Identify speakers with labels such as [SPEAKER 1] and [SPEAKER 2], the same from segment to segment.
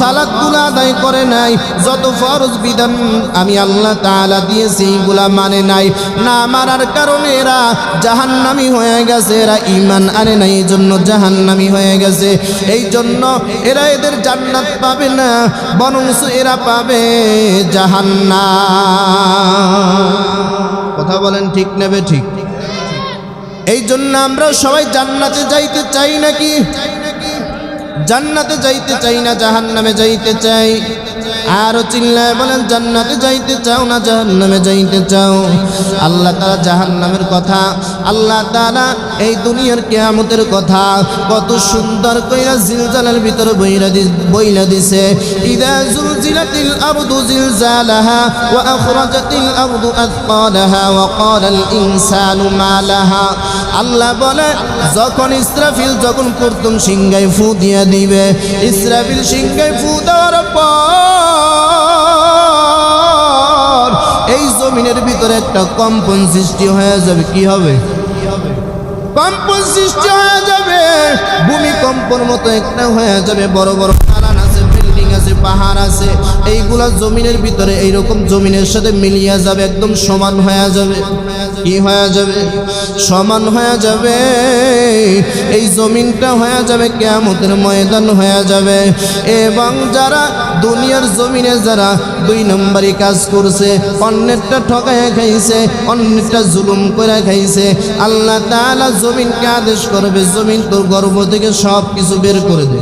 [SPEAKER 1] সালাতগুলো আদায় করে নাই, যত ফরজ বিধান আমি আল্লাহ তাআলা দিয়েছি এগুলা মানে নাই। না মানার কারণে এরা জাহান্নামী হয়ে গেছে, এরা ঈমান আনে নাই, এই জন্য জাহান্নামী হয়ে গেছে। এই জন্য এরা এদের জান্নাত পাবে না, বরং এরা পাবে জাহান্নাম। কথা বলেন ঠিক নেবে ঠিক? এই জন্য আমরা সবাই জান্নাতে যাইতে চাই নাকি? জান্নাতে যাইতে চাই না জাহান্নামে যাইতে চাই? আরো চিল্লায় বলেন, জান্নাতে যাইতে চাও না জাহান্নামে যাইতে চাও? আল্লাহ তাআলা জাহান্নামের কথা, আল্লাহ তাআলা এই দুনিয়ার কিয়ামতের কথা কত সুন্দর কইরা জিলজালের ভিতরে বইলা দিছে। ইদা জুলজিলাতিল আরদু জিলজালাহা ওয়া আখরাজাতিল আরদু আথকালাহা ওয়া ক্বালাল ইনসানু মা লাহা। আল্লাহ বলে, যখন ইসরাফিল যখন প্রথম সিংহায় ফু দিয়া দিবে, ইসরাফিল সিংহায় ফু দেওয়ার পর এই জমিনের ভিতরে একটা কম্পন সৃষ্টি হয়ে যাবে। কি হবে? কম্পন সৃষ্টি হয়ে যাবে, ভূমিকম্পর মতো একটা হয়ে যাবে। বড় বড় কারণ আছে, বিল্ডিং আছে, পাহাড় আছে, এইগুলা জমিনের ভিতরে এইরকম জমিনের সাথে মিলিয়ে যাবে, একদম সমান হয়ে যাবে। কি হয়ে যাবে? সমান হয়ে যাবে। এই জমিনটা হয়ে যাবে কিয়ামতের ময়দান হয়ে যাবে। এবং যারা দুনিয়ার জমিনে যারা দুই নম্বরই কাজ করছে, অন্যেরটা ঠকায় খাইছে, অন্যেরটা জুলুম করে খাইছে, আল্লাহ তাআলা জমিনকে আদেশ করবে, জমিন তোর গর্ভ থেকে সব কিছু বের করে দে।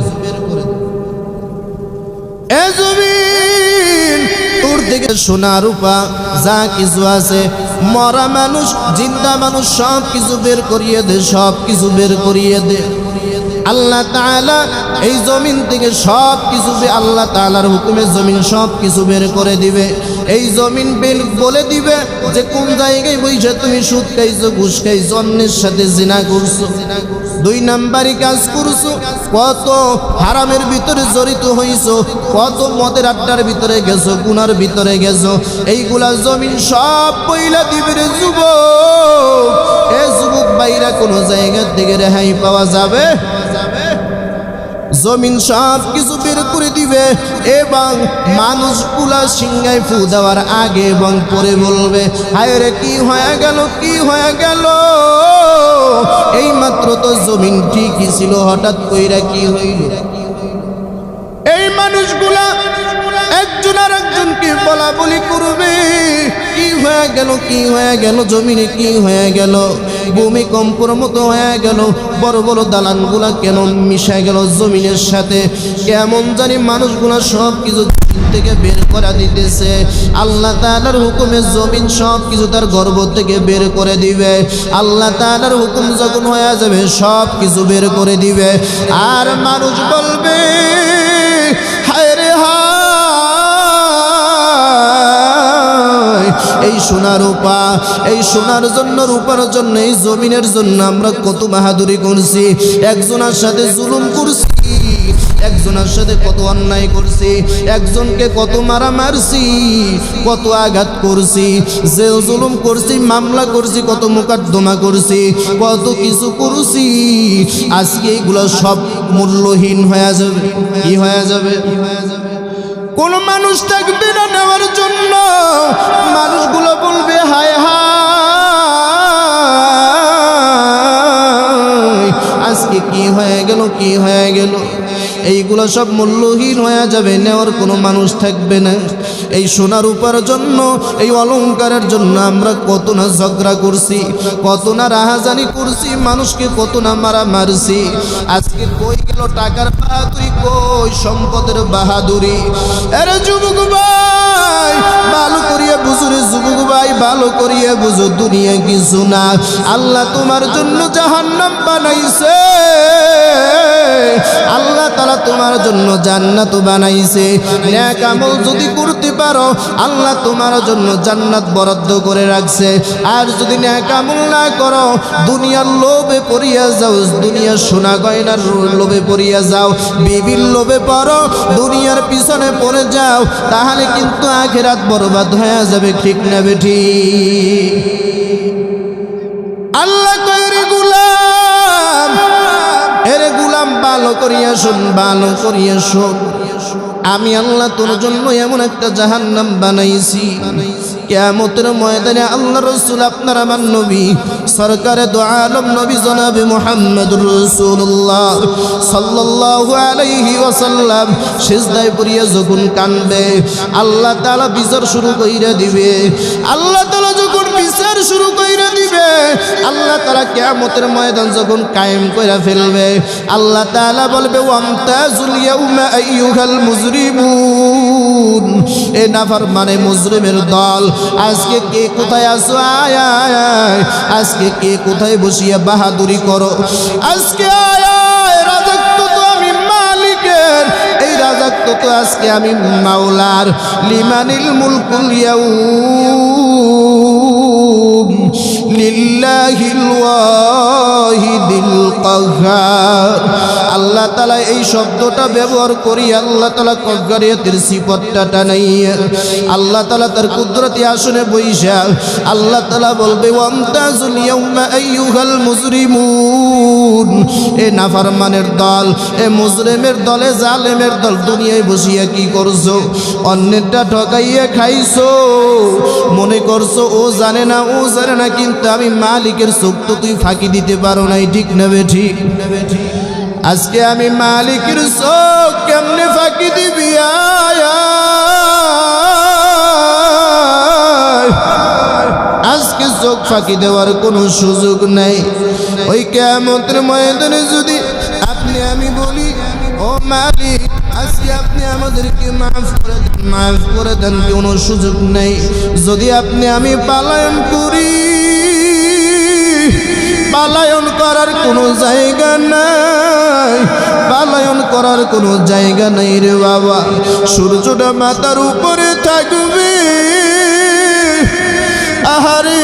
[SPEAKER 1] এ জমিন, তোর থেকে সোনা রূপা যা কিছু আছে, মরা মানুষ জিন্দা মানুষ সব কিছু বের করিয়ে দে, সব কিছু বের করিয়ে দে। আল্লাহ তাআলা এই জমিন থেকে সব কিছু, আল্লাহ তাআলার হুকুমে জমিন সব কিছু বের করে দিবে। এই জমিন বলে দিবে যে কোন জায়গায় বসে তুমি সুদ খাইছো, ঘুষ খাইছো, অন্যের সাথে জিনা করছো, দুই নাম্বারই কাজ করছো, কত হারামের ভিতরে জড়িত হইছো, কত মদের আড্ডার ভিতরে গেছো, গুনার ভিতরে গেছো, এইগুলা জমিন সব বইলা দিবে রে যুবক। এ যুবক বাইরা কোন জায়গা থেকে রেহাই পাওয়া যাবে? জমিন সব কিছু বের করে দিবে। এবং মানুষগুলা সিংহায় ফু দেওয়ার আগে এবং পরে বলবে, হায় রে কি হয়ে গেল, কি হয়ে গেল, এই মাত্র তো জমিন ঠিকই ছিল, হঠাৎ কইরা কি হইল? এই মানুষগুলা একজন আর একজনকে বলা বলি করবে, কি হয়ে গেল, কি হয়ে গেল, জমিনে কি হয়ে গেল, ভূমিকম্পর মতো হয়ে গেল, বড় বড় দালানগুলা কেন মিশে গেল জমিনের সাথে, কেমন জানি মানুষগুলা সব কিছু থেকে বের করা দিতেছে। আল্লাহ তাআলার হুকুমে জমিন সব কিছু তার গর্ভ থেকে বের করে দিবে। আল্লাহ তাআলার হুকুম যখন হয়ে যাবে সব কিছু বের করে দিবে। আর মানুষ বলবে, হায় রে হায়, এই সোনা রূপা, এই সোনার জন্য, রূপার জন্য, এই জমিনের জন্য আমরা কত বাহাদুরি করছি, একজনের সাথে জুলুম করছি, একজনের সাথে কত অন্যায় করছি, একজনকে কত মারা মারছি, কত আঘাত করছি, জেল জুলুম করছি, মামলা করছি, কত মোকদ্দমা করছি, কত কিছু করছি। আজকে এগুলো সব মূল্যহীন হয়ে যাবে। কি হয়ে যাবে? কোন মানুষ থাকবে না নেওয়ার জন্য। মানুষগুলো বলবে, হায় হায়, আজকে কি হয়ে গেল, কি হয়ে গেল। এইগুলো সব মূল্যহীন হয়ে যাবে, নেওয়ার কোনো মানুষ থাকবে না। এই সোনার রূপার জন্য, এই অলংকারের জন্য আমরা কত না ঝগড়া করছি, কত না রাহাজানি করছি, মানুষকে কত না মারা মারছি। আজকে কই গেল টাকার বাহাদুরি, কই সম্পদের বাহাদুরি? আরে যুবক ভাই ভালো করিয়া বুঝো রে, যুবক ভাই ভালো করিয়া বুঝো, দুনিয়া কিছু না। আল্লাহ তোমার জন্য জাহান্নাম বানাইছে, আল্লাহ তাআলা তোমার জন্য জান্নাত বানাইছে। নেক আমল যদি করতে পারো, আল্লাহ তোমার জন্য জান্নাত বরাদ্দ করে রাখছে। আর যদি নেক আমল না করো, দুনিয়ার লোভে পড়িয়া যাও, দুনিয়ার সোনা গয়নার লোভে পড়িয়া যাও, বিবির লোভে পড়ো, দুনিয়ার পিছনে পড়ে যাও, তাহলে কিন্তু আখিরাত বরবাদ হয়ে যাবে। ঠিক না বেঠি? আল্লাহ কইরে গুলাম, এরে গুলাম ভালো করিয়া শুন, ভালো করিয়া শুন। আমি আল্লাহ তোর জন্য এমন একটা জাহান্নাম বানাইছি, কিয়ামতের ময়দানে আল্লাহ রাসূল আপনার আমার নবী সরকারে দো আলম নবী জনাবে মুহাম্মদুর রাসূলুল্লাহ সাল্লাল্লাহু আলাইহি ওয়াসাল্লাম সিজদায় পড়িয়া যখন কাঁদবে, আল্লাহ তাআলা বিচার শুরু কইরা দিবে। আল্লাহ তাআলা যখন বিচার শুরু কইরা দিবে, আল্লাহ তাআলা কিয়ামতের ময়দান যখন কায়েম কইরা ফেলবে, আল্লাহ তাআলা বলবে ওয়ামতাজুল ইয়াউমা আইয়ুহাল মুজরিমুন, এ নাফরমানে মুজরিমের দল, আজকে কে কোথায় আসো, আয় আয় আয়, আজকে কে কোথায় বসিয়া বাহাদুরি করো, আজকে আয় আয়, রাজত্ব তো আমি মালিকের, এই রাজত্ব তো আজকে আমি মাওলার, লিমানিল মুলকুল ইয়াউম লিল্লাহিল ওয়াহিদিল কাহ্হার। আল্লাহ তাআলা এই শব্দটা ব্যবহার করি, আল্লাহ তাআলা কগ্গারিয়াতের সিফতটা টানাইয়া আল্লাহ তাআলা তার কুদরতি আসনে বইসা আল্লাহ তাআলা বলবে ওয়ামতাজুল ইয়াউমা আইয়ুহাল মুজরিমুন, এ নাফরমানের দল, এ মুজরিমের দল, এ জালেমের দল, দুনিয়ায় বসিয়া কি করছো? অন্যেরটা ঠকাইয়া খাইছো, মনে করছো ও জানে না, ও জানে না, কিন্তু আমি মালিকের চোখ তো তুই ফাঁকি দিতে পারো নাই, ঠিক নেবে ঠিক। আজকে আমি মালিকের চোখ কেমনে ফাঁকি দিবি? আজকে চোখ ফাঁকি দেওয়ার কোনো সুযোগ নাই। ওই কিয়ামতের ময়দানে যদি আপনি আমি বলি ও মালিক আজকে আপনি আমাদেরকে মাফ করে দেন, মাফ করে দেন, কোনো সুযোগ নেই। যদি আপনি আমি পালায়ন করি, পালায়ন করার কোনো জায়গা নাই, পালায়ন করার কোনো জায়গা নাই রে বাবা। সূর্যটা মাথার উপরে থাকবে, আহারে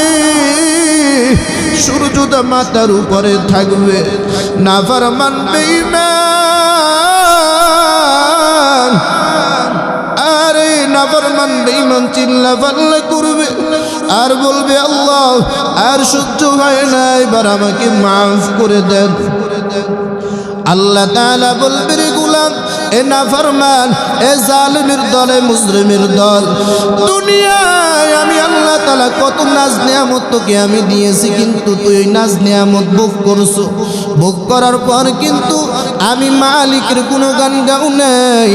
[SPEAKER 1] সূর্যটা মাথার উপরে থাকবে, নাফরমান বেঈমান, আরে নাফরমান বেঈমান চিল্লা পাল্লা করবে আর বলবে আল্লাহ আর সহ্য হয় না, এবার আমাকে মাফ করে দেন। আল্লাহ তাআলা বলবে রে গোলাম, এ নাফরমান, এ জালিমের দল, এ মুজরিমের দল, দুনিয়ায় আমি আল্লাহ তাআলা কত নাজ নিয়ামত তোকে আমি দিয়েছি, কিন্তু তুই ওই নাজ নিয়ামত ভোগ করছো। ভোগ করার পর কিন্তু আমি মালিকের কোনো গান গাও নাই,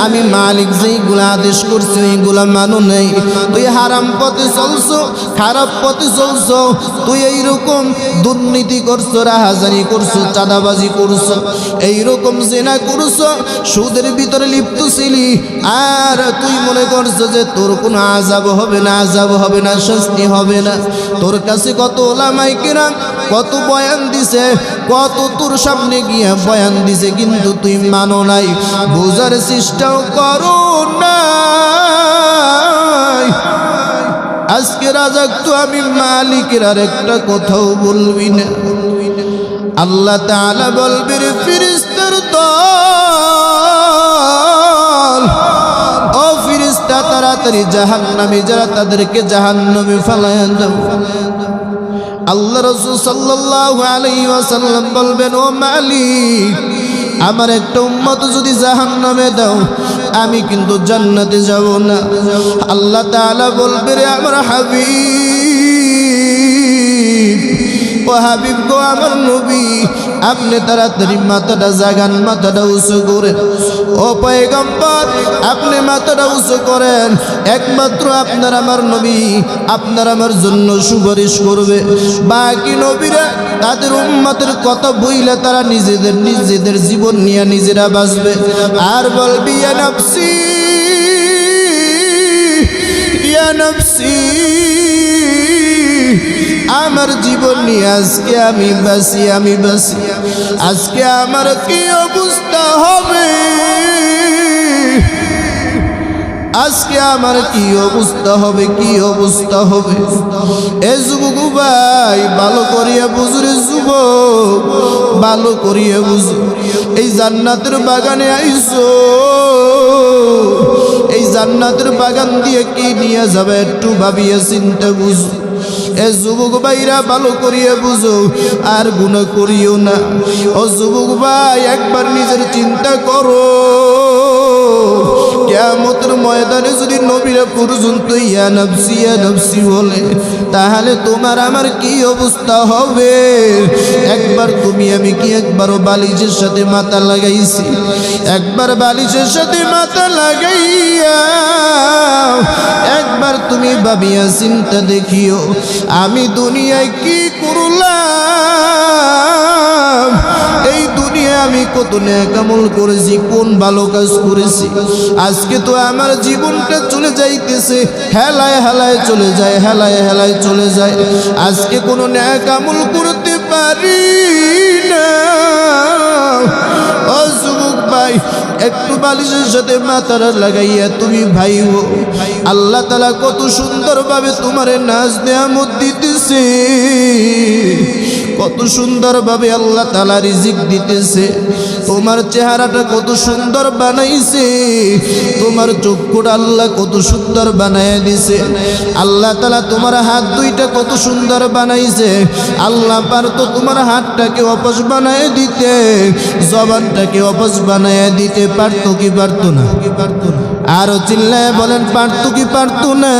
[SPEAKER 1] আমি মালিক যেইগুলো আদেশ করছি ওইগুলা মানো নাই। তুই হারাম পথে চলছো, খারাপ পথে চলছো, তুই এইরকম দুর্নীতি করছো, রাহাজানি করছো, চাঁদাবাজি করছো, এইরকম জিনা করছো, সুদের ভিতরে লিপ্ত ছিলি, আর তুই মনে করছো যে তোর কোনো আযাব হবে না, আযাব হবে না, শাস্তি হবে না। তোর কাছে কত ওলামায়ে কেরাম কত বয়ান দিছে, কত তোর সামনে গিয়ে বয়ান দিছে, কিন্তু তুই মানো নাই, বোঝার চেষ্টাও করো না। আজকে রাজাক তো আমি মালিকের আর একটা কথাও বলবি না। আল্লাহ তাআলা বলবে রে ফেরেশতার দল, ও ফেরেশতা তাড়াতাড়ি জাহান্নামে যারা, তাদেরকে জাহান্নামে ফালায়া দাও। আল্লাহ রাসূল সাল্লাল্লাহু আলাইহি ওয়াসাল্লাম বলবেন ও মালিক, আমার একটা উম্মত যদি জাহান্নামে দাও আমি কিন্তু জান্নাতে যাব না। আল্লাহ তাআলা বলবে রে আমার হাবিব, ও হাবিব গো আমার নবী, আপনি তাড়াতাড়ি মাথাটা জাগান, মাথাটা উঁচু করেন। ও পয়গম্বর, আপনি মাথাটা উঁচু করেন, একমাত্র আপনার আমার নবী আপনার আমার জন্য সুপারিশ করবে। বাকি নবীরা তাদের উম্মতের কথা বইলে তারা নিজেদের নিজেদের জীবন নিয়ে নিজেরা বাঁচবে আর বলবে ইয়া নফসি ইয়া নফসি, আমার জীবন নিয়ে আজকে আমি বাঁচি, আমি বাঁচি, আজকে আমার কি অবস্থা হবে, আজকে আমার কি অবস্থা হবে, কি অবস্থা হবে। এ যুবক ভাই ভালো করিয়া বুঝরে, যুবক ভালো করিয়া বুঝো, এই জান্নাতের বাগানে আইছো, এই জান্নাতের বাগান দিয়ে কি নিয়ে যাবে একটু ভাবিয়া চিন্তা বুঝো। এ যুবক ভাইরা ভালো করিয়া বুঝো, আর গুনাহ করিও না। ও যুবক ভাই একবার নিজের চিন্তা করো, ময়দানে যদি নবীরা পর্যন্ত ইয়া নফসি বলে, তাহলে তোমার আমার কি অবস্থা হবে? একবার তুমি আমি কি একবারও বালিশের সাথে মাথা লাগাইছি? একবার বালিশের সাথে মাথা লাগাইয়া একবার তুমি ভাবিয়া চিন্তা দেখিও, আমি দুনিয়ায় কি করলাম? এই দুনিয়ায় আমি কত নেক আমল করেছি, কোন ভালো কাজ করেছি। আজকে তো আমার জীবনটা চলে যাইতেছে, হেলায় হেলায় চলে যায়, হেলায় হেলায় চলে যায়। আজকে কোনো নেক আমল করতে পারি না। ও যুবক ভাই, একটু বালিশের সাথে মাথাটা লাগাইয়া তুমি ভাইও, আল্লাহ তাআলা কত সুন্দরভাবে তোমারে নাজ নেয়ামত দিতেছে, কত সুন্দরভাবে আল্লাহ তাআলা রিজিক দিতেছে। তোমার চেহারাটা কত সুন্দর বানাইছে, তোমার চক্ষুটা আল্লাহ কত সুন্দর বানাইয়া দিছে। আল্লাহ তাআলা তোমার হাত দুইটা কত সুন্দর বানাইছে। আল্লাহ পারতো তোমার হাতটাকে অপস বানাইয়া দিতে, জবানটাকে অপস বানাইয়া দিতে, পারতো কি পারতো না? আরো চিল্লায় বলেন, পারতো কি পারতো না?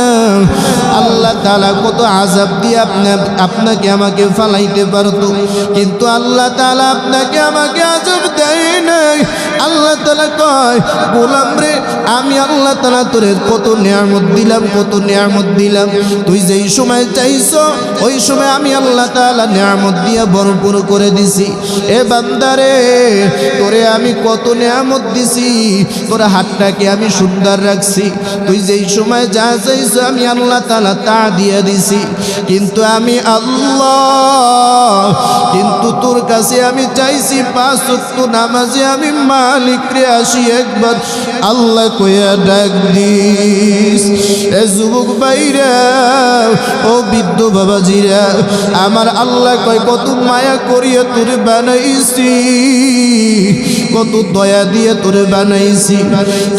[SPEAKER 1] আল্লাহ তাআলা কত আযাব দিয়ে আপনাকে আমাকে ফালাইতে পারতো, কিন্তু আল্লাহ তাআলা আপনাকে আমাকে আযাব দেয় নাই। আল্লাহ তাআলা কয়, গোলাম রে, আমি আল্লাহ তাআলা তোরে কত নিয়ামত দিলাম, কত নিয়ামত দিলাম। তুই যেই সময় চাইছো ওই সময় আমি আল্লাহ তাআলা নিয়ামত দিয়া ভরপুর করে দিছি। এ বান্দারে, তোরে আমি কত নিয়ামত দিছি, তোর হাতটাকে আমি সুন্দর রাখছি। তুই যেই সময় যা চাইছো আমি আল্লাহ তাআলা তা দিয়ে দিছি। কিন্তু আমি আল্লাহ, কিন্তু তোর কাছে আমি চাইছি 5 ওয়াক্ত নামাজে আমি মালিক রে আসি একবার আল্লাহ কইয়া ডাক দিস। এ যুবক ভাইরা, ও বৃদ্ধ বাবাজিরা, আমার আল্লাহ কয় কত মায়া করিয়া তোরে বানাইছি, কত দয়া দিয়ে তোরে বানাইছি।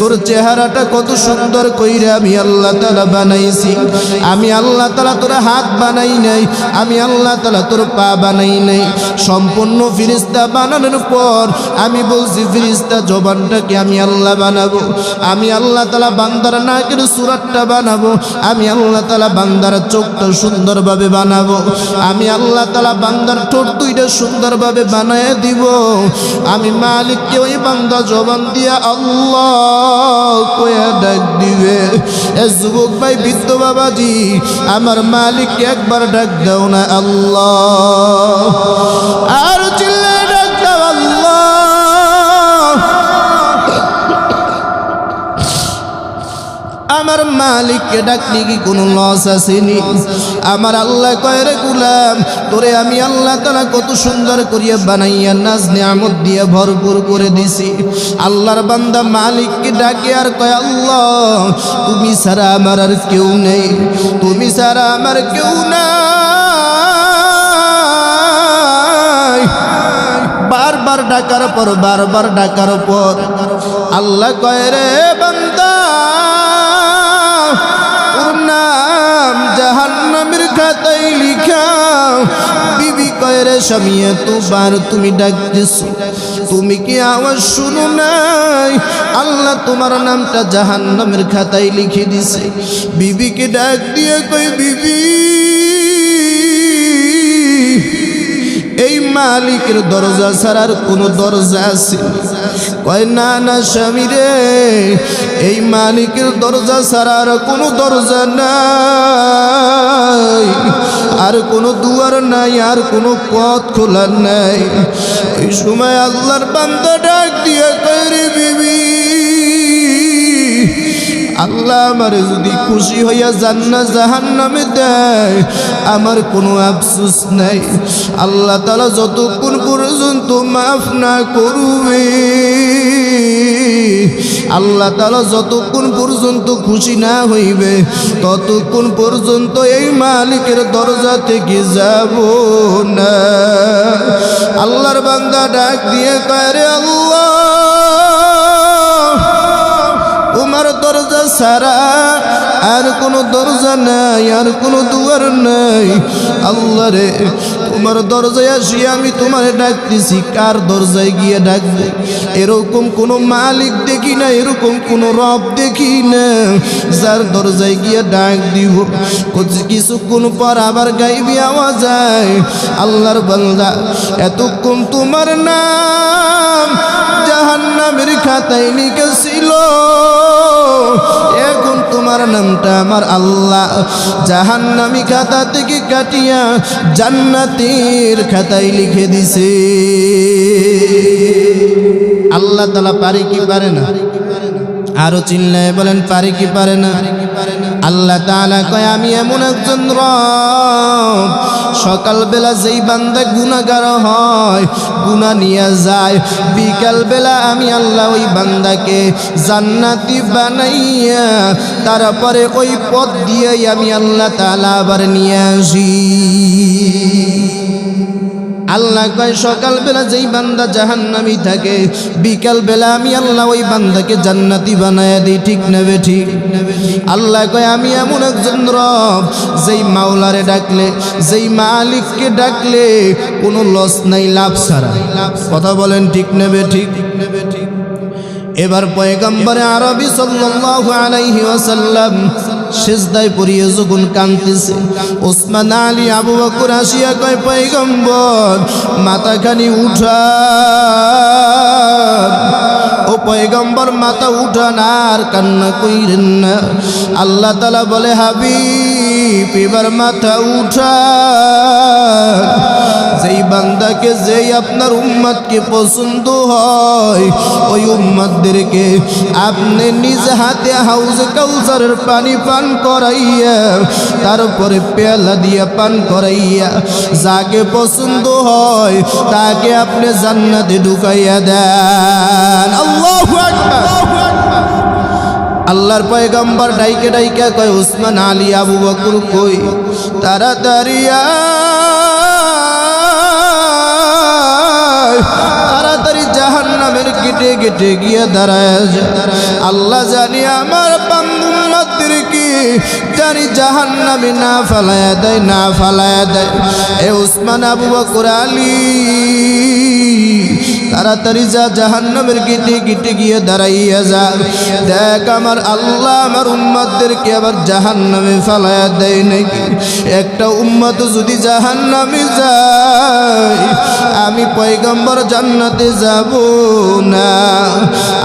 [SPEAKER 1] তোর চেহারাটা কত সুন্দর কইরা আমি আল্লাহ তাআলা বানাইছি। আমি আল্লাহ তাআলা তোর হাত বানাই নাই, আমি আল্লাহ তাআলা তোর পা বানাই নাই। সম্পূর্ণ ফেরেশতা বানানোর পর আমি বলছি ফেরেশতা জবানটাকে আমি আল্লাহ বানাবো, আমি আল্লাহ তাআলা বান্দার নাকের সুরাতটা বানাবো, আমি আল্লাহ তাআলা বান্দার চোখটা সুন্দরভাবে বানাবো, আমি আল্লাহ তাআলা বান্দার ঠোঁট দুইটা সুন্দরভাবে বানায় দিব। আমি মালিককে ওই বান্দা জবান দিয়া আল্লাহ কইয়া ডাক দিবে। এ যুবক ভাই, বৃদ্ধ বাবাজি, আমার মালিককে একবার ডাক দাও না আল্লাহ, আর চিল্লায় ডাক দাও আল্লাহ। আমার মালিককে ডাকলে কি কোনো লস আসেনি? আমার আল্লাহ কয়, রে গোলাম, তোরে আমি আল্লাহ তাআলা কত সুন্দর করিয়া বানাইয়া নাজ নিয়ামত দিয়ে ভরপুর করে দিছি। আল্লাহর বান্দা মালিককে ডাকে আর কয়, আল্লাহ তুমি ছাড়া আমার আর কেউ নেই, তুমি ছাড়া আমার কেউ নাই। বারবার ডাকার পর, বারবার ডাকার পর আল্লাহ কয়, রে বান্দা, ওর নাম জাহান্নামের খাতায় লিখা। বিবি কয়, রে স্বামী, এতবার তুমি ডাকতেছো, তুমি কি আওয়াজ শুনো নাই? আল্লাহ তোমার নামটা জাহান্নামের খাতায় লিখে দিছে। বিবিকে ডাক দিয়ে কই, বিবি, এই মালিকের দরজা ছাড়ার কোনো দরজা আছে? কয়, না না স্বামী রে, এই মালিকের দরজা ছাড়ার কোনো দরজা নাই, আর কোনো দুয়ার নাই, আর কোনো পথ খোলা নাই। ওই সময় আল্লাহর বান্দা ডাক দিয়ে কয়, রে বিবি, আল্লাহ আমার যদি খুশি হইয়া জান্নাত জাহান্নামে দেয় আমার কোনো আফসোস নাই। আল্লাহ তাআলা যতক্ষণ পর্যন্ত মাফ না করবে, আল্লাহ তাআলা যতক্ষণ পর্যন্ত খুশি না হইবে ততক্ষণ পর্যন্ত এই মালিকের দরজা থেকে যাব না। আল্লাহর বান্দা ডাক দিয়ে কয়, রে আল্লাহ, তোমার দরজা ছাড়া আর কোনো দরজা নাই, আর কোনো দুয়ার নাই। আল্লাহ রে, তোমার দরজায় আসি আমি তোমারে ডাকতেছি, কার দরজায় গিয়ে ডাকবে? এরকম কোনো মালিক দেখি না, এরকম কোনো রব দেখি না যার দরজায় গিয়ে ডাক দিব। কিছুক্ষণ পর আবার গাইবি আওয়াজ যায়, আল্লাহর বান্দা এতক্ষণ তোমার নাম জাহান্নামের খাতায় লিখেছিল, এখন তোমার নামটা আমার আল্লাহ জাহান্নামী খাতা থেকে কাটিয়া জান্নাতের খাতায় লিখে দিছে। আল্লাহ তাআলা পারে কি পারে না? আরো চিল্লায় বলেন পারে কি পারে না? আল্লাহ তাআলা কয় আমি এমন একজন রব, সকালবেলা যেই বান্দা গুনাহগার হয়, গুনাহ নিয়ে যায়, বিকালবেলা আমি আল্লাহ ওই বান্দাকে জান্নাতি বানাইয়া তারপরে ওই পথ দিয়ে আমি আল্লাহ তাআলা আবার নিয়ে আসি। আল্লাহ কয় সকালবেলা যেই বান্দা জাহান্নামী থাকে, বিকালবেলা আমি আল্লাহ ওই বান্দাকে জান্নাতি বানায়া দিই। ঠিক নেবে ঠিক? আল্লাহ কয় আমি এমন একজন রব, যেই মাওলারে ডাকলে, যেই মালিককে ডাকলে কোনো লস নাই, লাভ ছাড়া। কথা বলেন ঠিক নেবে ঠিক? এবার পয়গম্বরে আরবি সাল্লাল্লাহু আলাইহি ওয়াসাল্লাম সিজদায় পড়িয়ে যখন কাঁদতেছে, ওসমান আলী আবু বকর আসিয়া কয় পয়গম্বর মাথাখানি উঠান। ও পয়গম্বর মাথা উঠান, আর কান্না কইরেন না। আল্লাহ তাআলা বলে হাবিব এবার মাথা উঠান। যেই বান্দাকে, যেই আপনার উম্মতকে পছন্দ হয়, ওই উম্মতদেরকে আপনি নিজ হাতে হাউজে কাউসারের পানি পান করাইয়া, তারপরে পেয়ালা দিয়া পান করাইয়া, যাকে পছন্দ হয় তাকে আপনি জান্নাতে ঢুকাইয়া দেন। আল্লাহু আকবার। আল্লাহর পয়গম্বর ডাইকে ডাইকা কয় ওসমান আলী আবু বকর কই, তাড়াতাড়ি তাড়াতাড়ি জাহান্নামের গেটে গেটে গিয়ে দাঁড়ায় যায়। আল্লাহ জানি আমার বান্দুমাদেরকে জানি জাহান্নামে না ফালায়া দেয়, না ফালায়া দেয়। এ ওসমান আবু বকর আলী তাড়াতাড়ি যা, জাহান্নামের গেটে গেটে গিয়ে দাঁড়াইয়া যা, দেখ আমার আল্লাহ আমার উম্মতদেরকে আবার জাহান্নামে ফালায়া দেয় নাকি। একটা উম্মত যদি জাহান্নামে যায়, আমি পয়গম্বর জান্নাতে যাব না।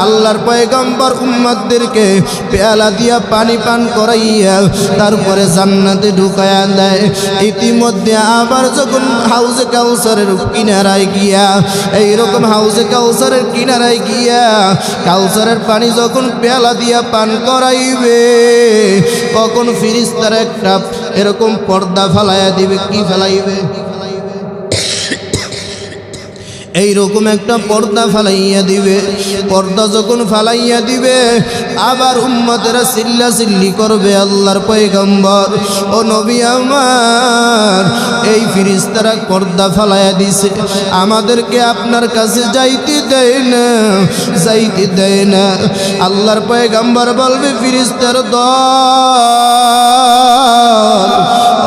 [SPEAKER 1] আল্লাহর পয়গম্বর উম্মতদেরকে পেয়ালা দিয়া পানি পান করাইয়া তারপরে জান্নাতে ঢুকায়া দেয়। ইতিমধ্যে আবার যখন হাউজে কাউসারের কিনারায় গিয়া, এইরকম হাউজে কাউসারের কিনারায় গিয়া কাউসারের পানি যখন পেয়ালা দিয়া পান করাইবে, তখন ফেরেশতারা একটা এরকম পর্দা ফালাইয়া দিবে। কি ফেলাইবে? এইরকম একটা পর্দা ফালাইয়া দিবে। পর্দা যখন ফালাইয়া দিবে, আবার উম্মতেরা চিল্লা চিল্লি করবে, আল্লাহর পয়গম্বর ও নবী আমার, এই ফেরেশতারা পর্দা ফালাইয়া দিছে, আমাদেরকে আপনার কাছে যাইতে দেয় না, যাইতে দেয় না। আল্লাহর পয়গম্বর বলবে ফেরেশতার দল,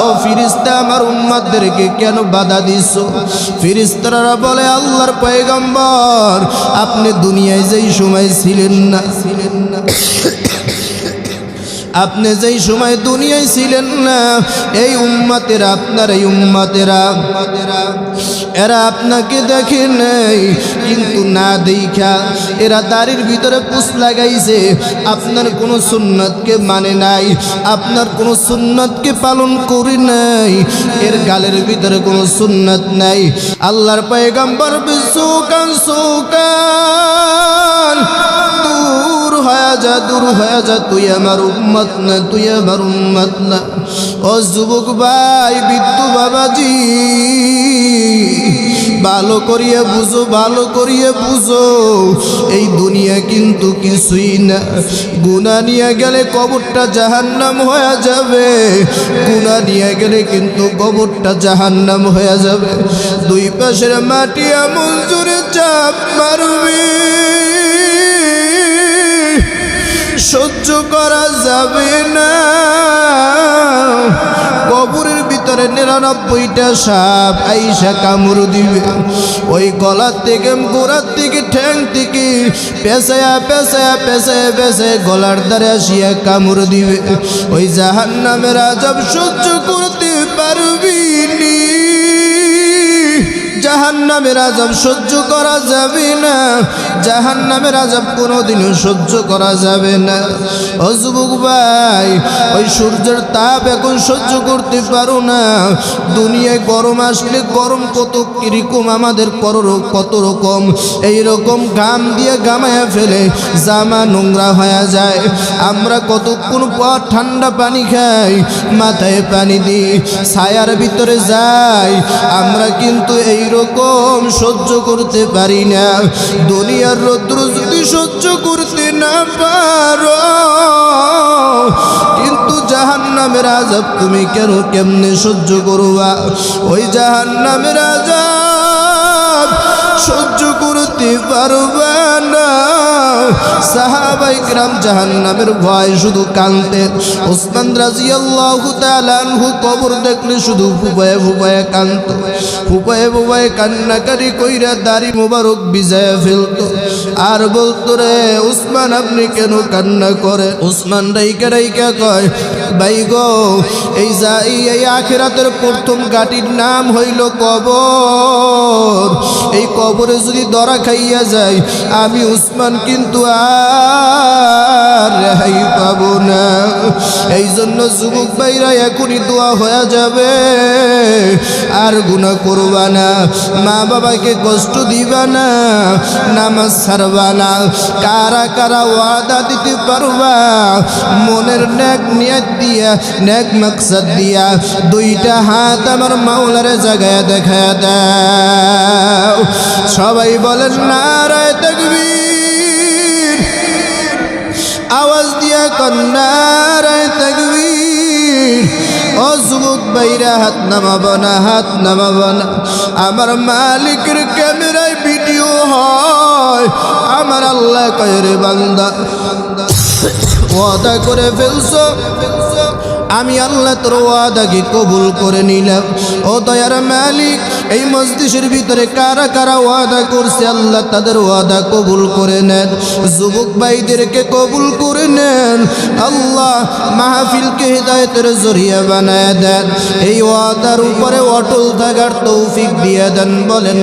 [SPEAKER 1] ও ফেরেশতা আমার উম্মতদেরকে কেন বাধা দিছো? ফেরেশতারা বলে আল্লাহর পয়গম্বর আপনি দুনিয়ায় যেই সময় ছিলেন না, আপনি যেই সময় দুনিয়ায় ছিলেন না, এই উম্মতেরা, আপনার এই উম্মতেরা এরা আপনাকে দেখে নাই, কিন্তু না দেখা এরা দাড়ির ভিতরে পুছ লাগাইছে, আপনার কোনো সুন্নতকে মানে নাই, আপনার কোনো সুন্নতকে পালন করি নাই, এর গালের ভিতরে কোনো সুন্নত নাই। আল্লাহর পয়গম্বর সুকান সুকান দূর হয়ে যা, দূর হয়ে যা, তুই আমার উম্মত না, তুই আমার উম্মত না। ও যুবক ভাই, বিদ্যু বাবাজি, ভালো করিয়ে বুঝো, ভালো করিয়ে বুঝো, এই দুনিয়া কিন্তু কিছুই না। গুনাহ নিয়ে গেলে কবরটা জাহান্নাম হয়ে যাবে, গুনাহ নিয়ে গেলে কিন্তু কবরটা জাহান্নাম হয়ে যাবে। দুই পাশের মাটি এমন জোরে চাপ মারবে, সহ্য করা যাবে না। কবরের ভিতরে 99টা সাপ আইসা কামড় দিবে। ওই গলার থেকে, গোড়ার থেকে, ঠ্যাং থেকে পেঁচায়া পেঁচায়া পেঁচায়া পেঁচায়া গলার দ্বারে আসিয়া কামড় দিবে। ওই জাহান্নামের আযাব সহ্য করতে পারবি নি। জাহান্নামের আযাব সহ্য করা যাবে না। জাহান্নামের আযাব কোনোদিনও সহ্য করা যাবে না। ও যুবক ভাই, ওই সূর্যের তাপ এখন সহ্য করতে পারো না। দুনিয়ায় গরম আসলে গরম কত কিরকম আমাদের কত রকম, এইরকম ঘাম দিয়ে গামায়া ফেলে জামা নোংরা হয়ে যায়। আমরা কতক্ষণ পর ঠান্ডা পানি খাই, মাথায় পানি দিই, ছায়ার ভিতরে যাই। আমরা কিন্তু এইরকম সহ্য করতে পারি না। দুনিয়ার রৌদ্র যদি সহ্য করতে না পারো, কিন্তু জাহান্নামের আযাব তুমি কেমনে সহ্য করবা? ওই জাহান্নামের আযাব সহ্য করতে পারবা না। সাহাবায়ে কেরাম জাহান্নামের ভয় শুধু কাঁদতেন। ওসমান রাদিয়াল্লাহু তাআলা আনহু কবর দেখলে শুধু ফুপায়ে ফুপায়ে কাঁদতো, ফুপায়ে ফুপায়ে কান্নাকারি কইরা দাড়ি মোবারক ভিজায়া ফেলতো। আর বলতো, রে ওসমান আপনি কেন কান্না করে? ওসমান রাইকা রাইকা কয়, ভাই গো, এই আখিরাতের প্রথম ঘাটির নাম হইল কবর। এই কবরে যদি ধরা খাইয়া যায়, আমি ওসমান কিন্তু আর রেহাই পাবো না। এই জন্য যুবক ভাইরা এখনই দোয়া হয়ে যাবে, আর গুনাহ করবা না, মা বাবাকে কষ্ট দিবা না, নামাজ ছাড়বা না। কারা কারা ওয়াদা দিতে পারবা মনের নেক নিয়ত দিয়া, নেক মাকসাদ দিয়া দুইটা হাত আমার মাওলার জায়গায় দেখা দাও। সবাই বলেন নারায়ে তাকবীর। আওয়াজ দিয়া কন নারায়ে তাকবীর। ও যুবক ভাইরা, হাত নামাবো না, হাত নামাবো না। আমার মালিকের ক্যামেরায় ভিডিও হয়। আমার আল্লাহ কয়, রে বান্দা, ওয়াদা করে ফেলছো, আমি আল্লাহ তোর ওয়াদাকে কবুল করে নিলাম। ও দয়ার মালিক, এই মজলিসের ভিতরে কারা কারা ওয়াদা করছে, আল্লাহ তাদের ওয়াদা কবুল করে নেন। যুবক ভাইদেরকে কবুল করে নেন। আল্লাহ মাহফিলকে হিদায়াতের জরিয়া বানায় দেন। এই ওয়াদার উপরে অটল থাকার তৌফিক দিয়ে দেন। বলেন